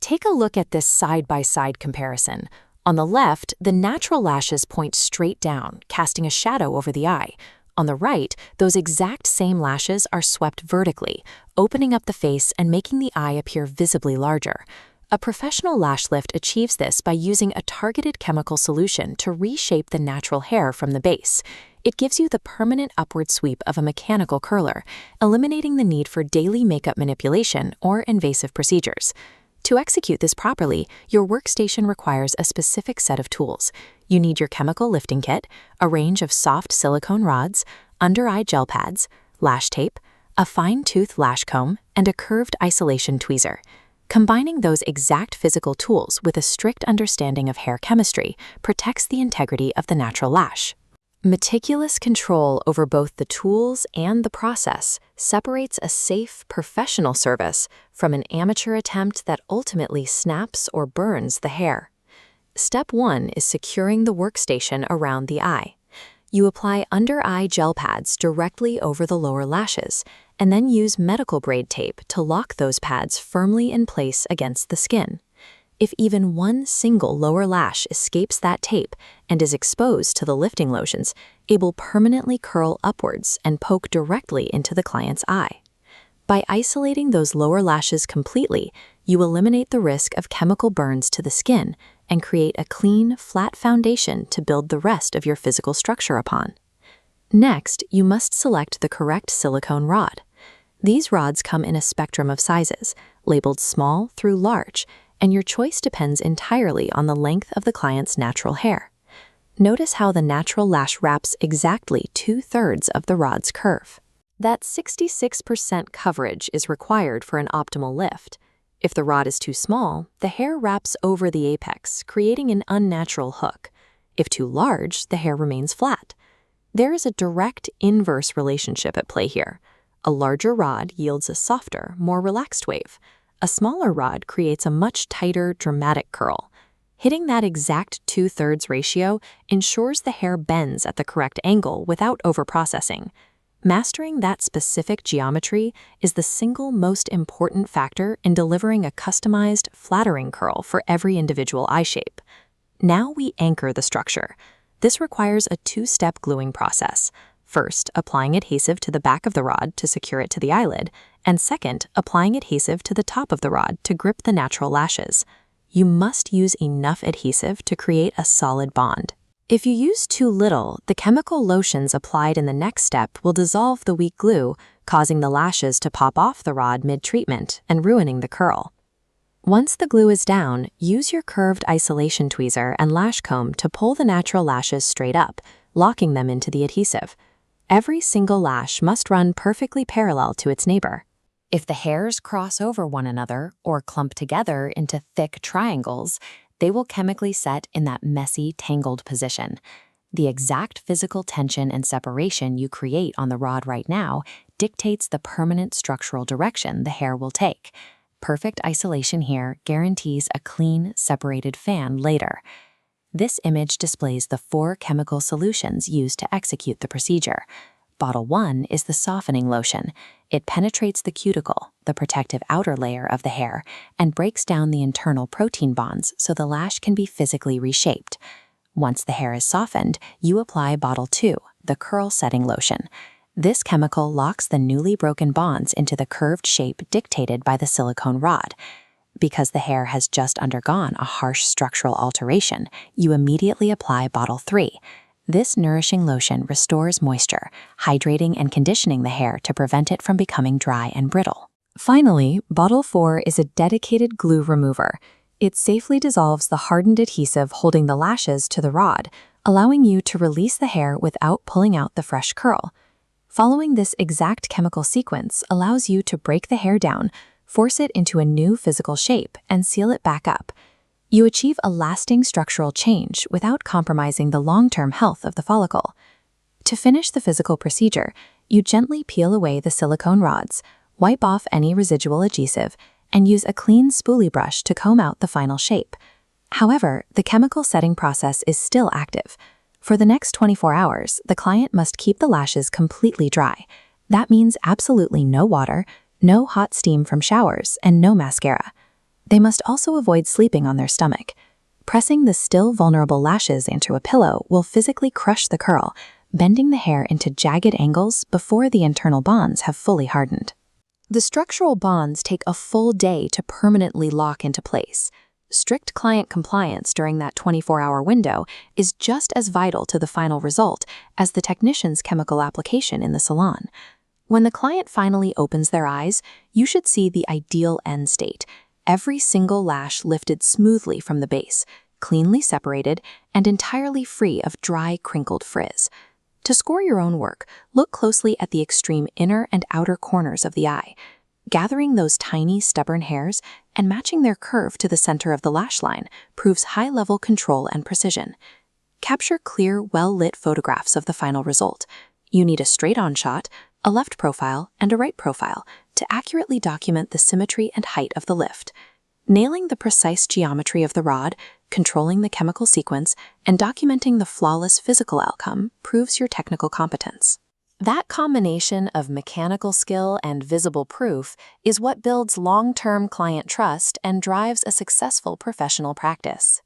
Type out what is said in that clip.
Take a look at this side-by-side comparison. On the left, the natural lashes point straight down, casting a shadow over the eye. On the right, those exact same lashes are swept vertically, opening up the face and making the eye appear visibly larger. A professional lash lift achieves this by using a targeted chemical solution to reshape the natural hair from the base. It gives you the permanent upward sweep of a mechanical curler, eliminating the need for daily makeup manipulation or invasive procedures. To execute this properly, your workstation requires a specific set of tools. You need your chemical lifting kit, a range of soft silicone rods, under-eye gel pads, lash tape, a fine-tooth lash comb, and a curved isolation tweezer. Combining those exact physical tools with a strict understanding of hair chemistry protects the integrity of the natural lash. Meticulous control over both the tools and the process separates a safe, professional service from an amateur attempt that ultimately snaps or burns the hair. Step 1 is securing the workstation around the eye. You apply under-eye gel pads directly over the lower lashes, and then use medical-grade tape to lock those pads firmly in place against the skin. If even one single lower lash escapes that tape and is exposed to the lifting lotions, it will permanently curl upwards and poke directly into the client's eye. By isolating those lower lashes completely, you eliminate the risk of chemical burns to the skin and create a clean, flat foundation to build the rest of your physical structure upon. Next, you must select the correct silicone rod. These rods come in a spectrum of sizes, labeled small through large, and your choice depends entirely on the length of the client's natural hair. Notice how the natural lash wraps exactly 2/3 of the rod's curve. That 66% coverage is required for an optimal lift. If the rod is too small, the hair wraps over the apex, creating an unnatural hook. If too large, the hair remains flat. There is a direct inverse relationship at play here. A larger rod yields a softer, more relaxed wave. A smaller rod creates a much tighter, dramatic curl. Hitting that exact 2/3 ratio ensures the hair bends at the correct angle without overprocessing. Mastering that specific geometry is the single most important factor in delivering a customized, flattering curl for every individual eye shape. Now we anchor the structure. This requires a 2-step gluing process. First, applying adhesive to the back of the rod to secure it to the eyelid, and second, applying adhesive to the top of the rod to grip the natural lashes. You must use enough adhesive to create a solid bond. If you use too little, the chemical lotions applied in the next step will dissolve the weak glue, causing the lashes to pop off the rod mid-treatment and ruining the curl. Once the glue is down, use your curved isolation tweezer and lash comb to pull the natural lashes straight up, locking them into the adhesive. Every single lash must run perfectly parallel to its neighbor. If the hairs cross over one another or clump together into thick triangles, they will chemically set in that messy, tangled position. The exact physical tension and separation you create on the rod right now dictates the permanent structural direction the hair will take. Perfect isolation here guarantees a clean, separated fan later. This image displays the 4 chemical solutions used to execute the procedure. Bottle 1 is the softening lotion. It penetrates the cuticle, the protective outer layer of the hair, and breaks down the internal protein bonds so the lash can be physically reshaped. Once the hair is softened, you apply Bottle 2, the curl setting lotion. This chemical locks the newly broken bonds into the curved shape dictated by the silicone rod. Because the hair has just undergone a harsh structural alteration, you immediately apply Bottle 3. This nourishing lotion restores moisture, hydrating and conditioning the hair to prevent it from becoming dry and brittle. Finally, Bottle 4 is a dedicated glue remover. It safely dissolves the hardened adhesive holding the lashes to the rod, allowing you to release the hair without pulling out the fresh curl. Following this exact chemical sequence allows you to break the hair down, force it into a new physical shape, and seal it back up. You achieve a lasting structural change without compromising the long-term health of the follicle. To finish the physical procedure, you gently peel away the silicone rods, wipe off any residual adhesive, and use a clean spoolie brush to comb out the final shape. However, the chemical setting process is still active. For the next 24 hours, the client must keep the lashes completely dry. That means absolutely no water, no hot steam from showers, and no mascara. They must also avoid sleeping on their stomach. Pressing the still vulnerable lashes into a pillow will physically crush the curl, bending the hair into jagged angles before the internal bonds have fully hardened. The structural bonds take a full day to permanently lock into place. Strict client compliance during that 24-hour window is just as vital to the final result as the technician's chemical application in the salon. When the client finally opens their eyes, you should see the ideal end state. Every single lash lifted smoothly from the base, cleanly separated, and entirely free of dry, crinkled frizz. To score your own work, look closely at the extreme inner and outer corners of the eye, gathering those tiny, stubborn hairs and matching their curve to the center of the lash line proves high-level control and precision. Capture clear, well-lit photographs of the final result. You need a straight-on shot, a left profile, and a right profile to accurately document the symmetry and height of the lift. Nailing the precise geometry of the rod, controlling the chemical sequence, and documenting the flawless physical outcome proves your technical competence. That combination of mechanical skill and visible proof is what builds long-term client trust and drives a successful professional practice.